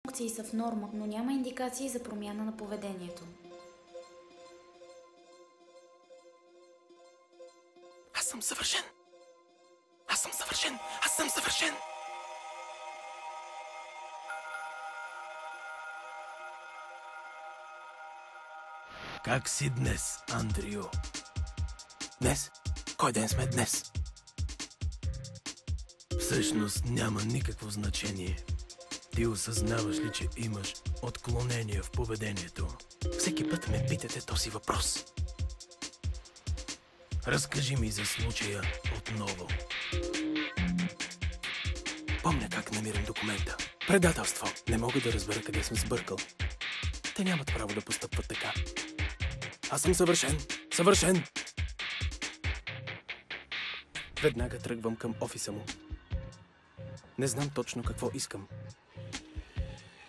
Функции са в норма, но няма индикации за промяна на поведението. Аз съм съвършен! Аз съм съвършен! Аз съм съвършен! Как си днес, Андрио? Днес? Кой ден сме днес? Всъщност няма никакво значение. Ти осъзнаваш ли, че имаш отклонение в поведението? Всеки път ме питате този въпрос. Разкажи ми за случая отново. Помня как намирам документа. Предателство. Не мога да разбера къде съм сбъркал. Те нямат право да постъпват така. Аз съм съвършен. Съвършен! Веднага тръгвам към офиса му. Не знам точно какво искам.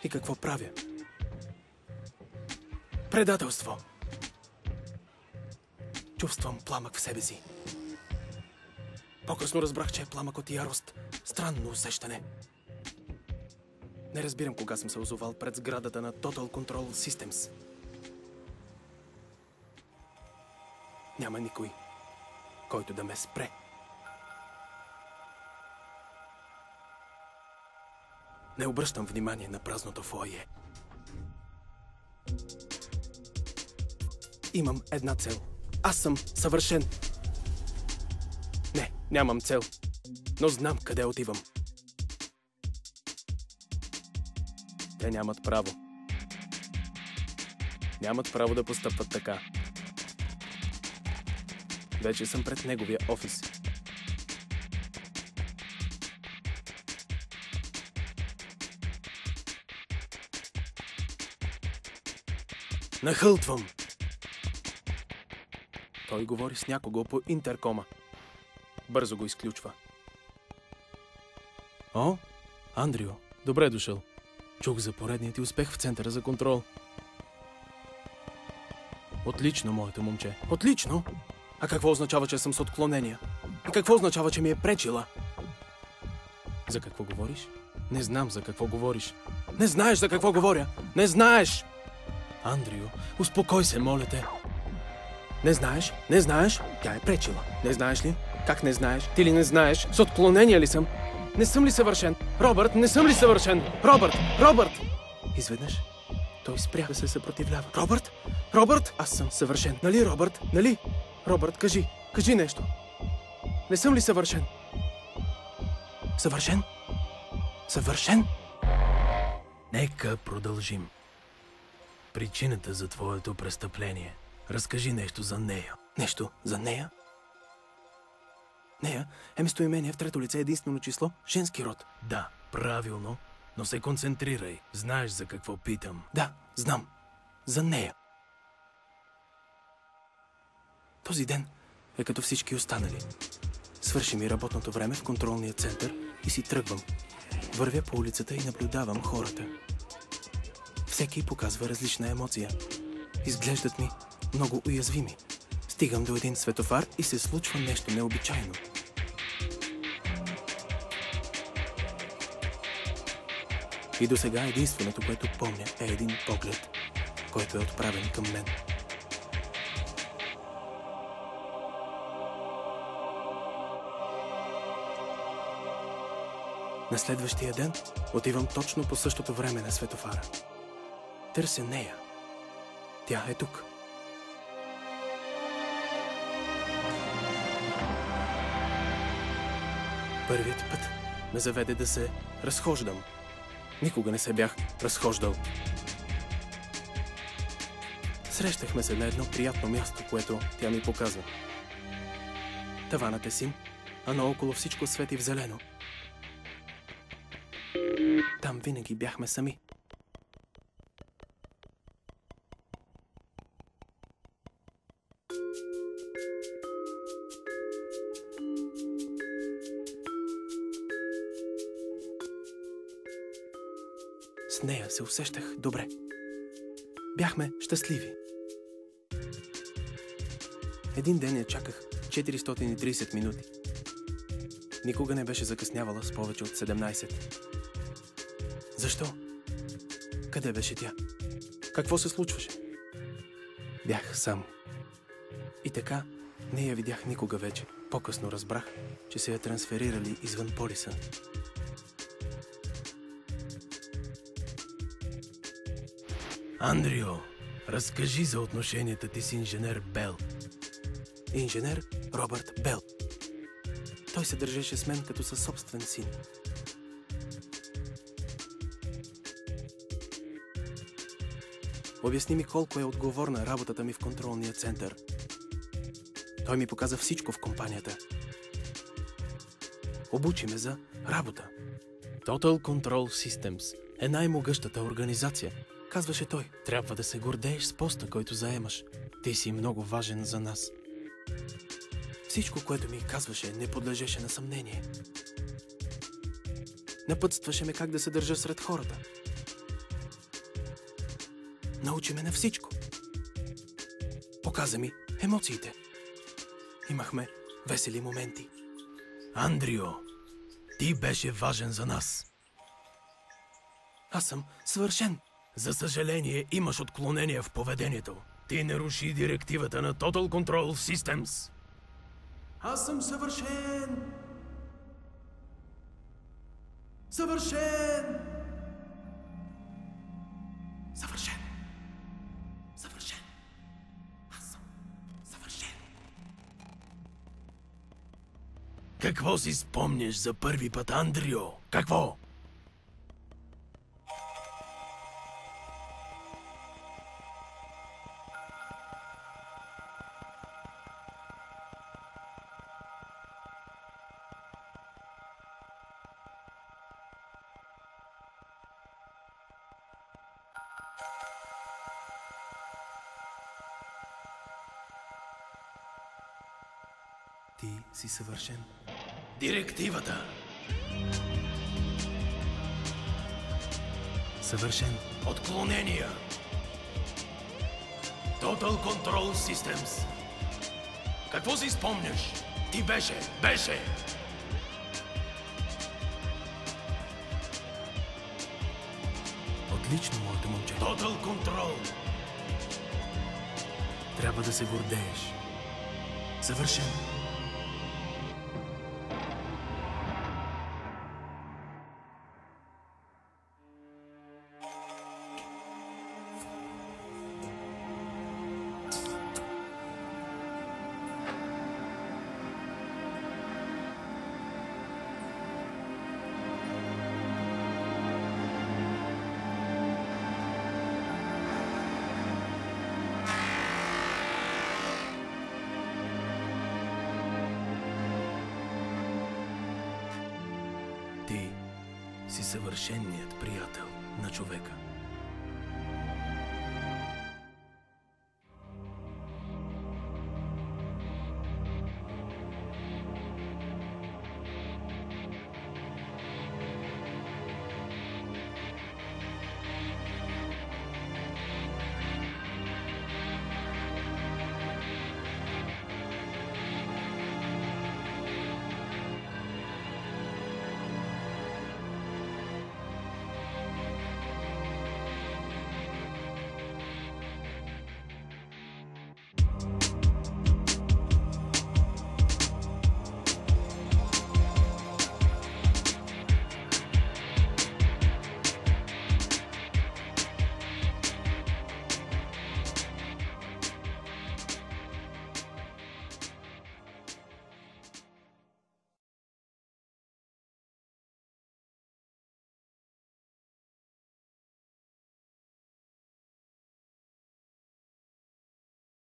И какво правя. Предателство. Чувствам пламък в себе си. По-късно разбрах, че е пламък от ярост. Странно усещане. Не разбирам кога съм се озовал пред сградата на Total Control Systems. Няма никой, който да ме спре. Не обръщам внимание на празното фоайе. Имам една цел. Аз съм съвършен. Не, нямам цел, но знам къде отивам. Те нямат право. Нямат право да постъпват така. Вече съм пред неговия офис. Нахълтвам. Той говори с някого по интеркома. Бързо го изключва. О, Андрио, добре дошъл. Чух за поредния ти успех в центъра за контрол. Отлично, моето момче. Отлично! А какво означава, че съм с отклонения? И какво означава, че ми е пречила? За какво говориш? Не знам за какво говориш. Не знаеш за какво говоря! Не знаеш! Андрио, успокой се, моля те. Не знаеш? Не знаеш? Тя е пречила. Не знаеш ли? Как не знаеш? Ти ли не знаеш? С отклонения ли съм? Не съм ли съвършен? Робърт, не съм ли съвършен? Робърт! Робърт! Изведнъж той спря да се съпротивлява. Робърт? Робърт! Аз съм съвършен. Нали, Робърт? Нали? Робърт, кажи. Кажи нещо. Не съм ли съвършен? Съвършен? Съвършен? Нека продължим. Причината за твоето престъпление. Разкажи нещо за нея. Нещо за нея? Нея е местоимение в трето лице, единствено число, женски род. Да, правилно, но се концентрирай. Знаеш за какво питам. Да, знам. За нея. Този ден е като всички останали. Свърши ми работното време в контролния център и си тръгвам. Вървя по улицата и наблюдавам хората. Всеки показва различна емоция. Изглеждат ми много уязвими. Стигам до един светофар и се случва нещо необичайно. И до сега единственото, което помня, е един поглед, който е отправен към мен. На следващия ден отивам точно по същото време на светофара. Търся нея. Тя е тук. Първият път ме заведе да се разхождам. Никога не се бях разхождал. Срещахме се на едно приятно място, което тя ми показва. Таванът е син, а наоколо всичко свети в зелено. Там винаги бяхме сами. С нея се усещах добре. Бяхме щастливи. Един ден я чаках 430 минути. Никога не беше закъснявала с повече от 17. Защо? Къде беше тя? Какво се случваше? Бях сам. И така не я видях никога вече. По-късно разбрах, че се я трансферирали извън полиса. Андрио, разкажи за отношенията ти с инженер Бел. Инженер Робърт Бел. Той се държеше с мен като със собствен син. Обясни ми колко е отговорна работата ми в контролния център. Той ми показа всичко в компанията. Обучи ме за работа. Total Control Systems е най-могъщата организация. Казваше той, трябва да се гордееш с поста, който заемаш. Ти си много важен за нас. Всичко, което ми казваше, не подлежеше на съмнение. Напътстваше ме как да се държа сред хората. Научи ме на всичко. Показа ми емоциите. Имахме весели моменти. Андрио, ти беше важен за нас. Аз съм съвършен. За съжаление, имаш отклонения в поведението. Ти наруши директивата на Total Control Systems. Аз съм съвършен! Съвършен! Съвършен! Съвършен! Аз съм съвършен! Какво си спомняш за първи път, Андрио? Какво? Ти си съвършен. Директивата. Съвършен. Отклонения. Total Control Systems. Какво си спомняш? Ти беше. Отлично, моето момче. Total Control. Трябва да се гордееш. Съвършен. Ти си съвършеният приятел на човека.